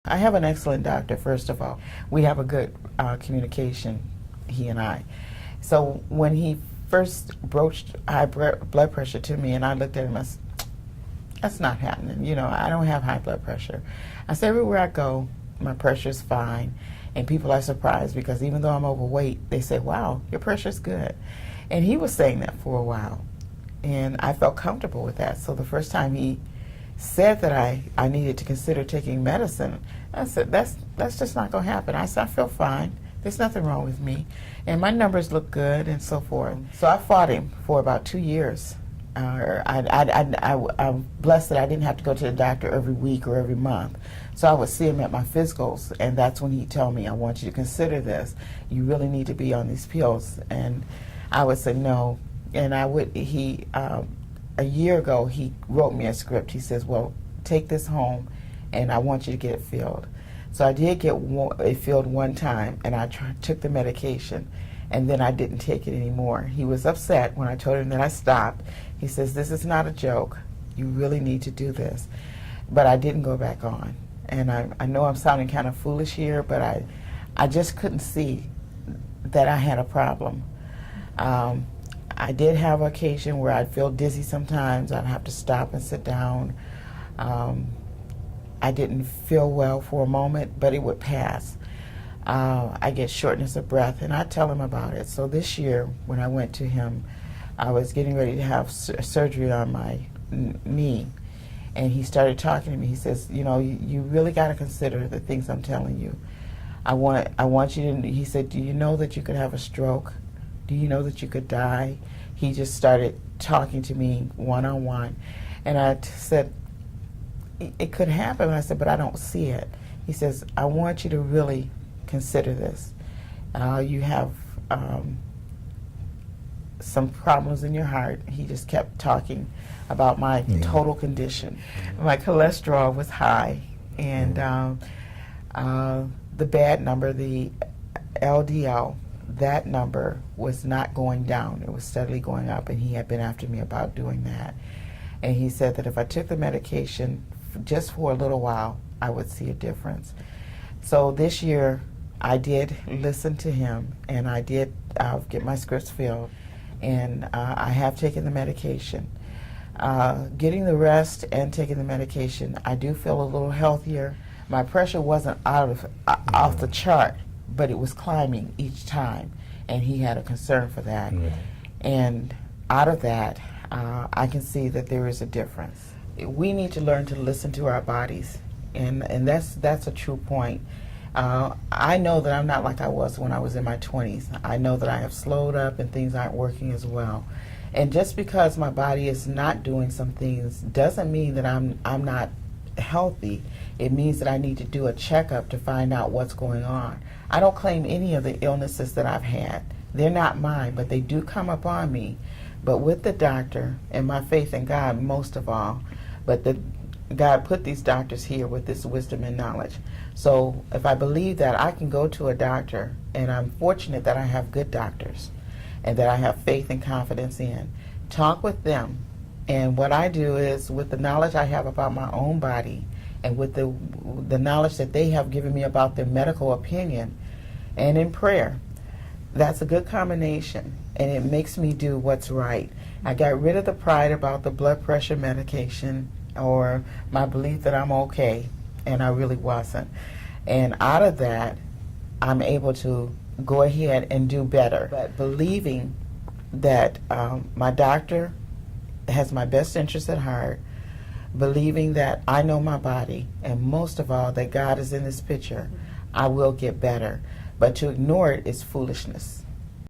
I have an excellent doctor, first of all. We have a good communication, he and I. So when he first broached high blood pressure to me, and I looked at him, I said, that's not happening. You know, I don't have high blood pressure. I said, everywhere I go, my pressure's fine. And people are surprised because even though I'm overweight, they say, wow, your pressure's good. And he was saying that for a while. And I felt comfortable with that. So the first time he said that I needed to consider taking medicine, I said, that's just not going to happen. I said, I feel fine. There's nothing wrong with me. And my numbers look good and so forth. So I fought him for about 2 years. I'm blessed that I didn't have to go to the doctor every week or every month. So I would see him at my physicals, and that's when he'd tell me, I want you to consider this. You really need to be on these pills. And I would say no. And a year ago, he wrote me a script. He says, well, take this home, and I want you to get it filled. So I did get it filled one time, and I took the medication, and then I didn't take it anymore. He was upset when I told him that I stopped. He says, this is not a joke. You really need to do this. But I didn't go back on. And I know I'm sounding kind of foolish here, but I just couldn't see that I had a problem. I did have an occasion where I'd feel dizzy sometimes. I'd have to stop and sit down. I didn't feel well for a moment, but it would pass. I get shortness of breath, and I tell him about it. So this year, when I went to him, I was getting ready to have surgery on my knee, and he started talking to me. He says, you know, you really got to consider the things I'm telling you. I want you to, he said, do you know that you could have a stroke? Do you know that you could die? He just started talking to me one-on-one, and I said, it could happen. And I said, but I don't see it. He says, I want you to really consider this. You have some problems in your heart. He just kept talking about my total condition. My cholesterol was high, and the bad number, the LDL, that number was not going down. It was steadily going up, and he had been after me about doing that. And he said that if I took the medication just for a little while, I would see a difference. So this year, I did listen to him, and I did get my scripts filled, and I have taken the medication. Getting the rest and taking the medication, I do feel a little healthier. My pressure wasn't off the chart, but it was climbing each time, and he had a concern for that. And out of that, I can see that there is a difference. We need to learn to listen to our bodies, and that's a true point. I know that I'm not like I was when I was in my 20s. I know that I have slowed up and things aren't working as well. And just because my body is not doing some things doesn't mean that I'm not healthy. It means that I need to do a checkup to find out what's going on. I don't claim any of the illnesses that I've had. They're not mine, but they do come upon me. But with the doctor and my faith in God most of all, but God put these doctors here with this wisdom and knowledge. So if I believe that, I can go to a doctor, and I'm fortunate that I have good doctors and that I have faith and confidence in. Talk with them. And what I do is, with the knowledge I have about my own body and with the knowledge that they have given me about their medical opinion, and in prayer, that's a good combination, and it makes me do what's right. I got rid of the pride about the blood pressure medication or my belief that I'm okay, and I really wasn't. And out of that, I'm able to go ahead and do better. But believing that my doctor has my best interest at heart, believing that I know my body, and most of all, that God is in this picture, I will get better. But to ignore it is foolishness.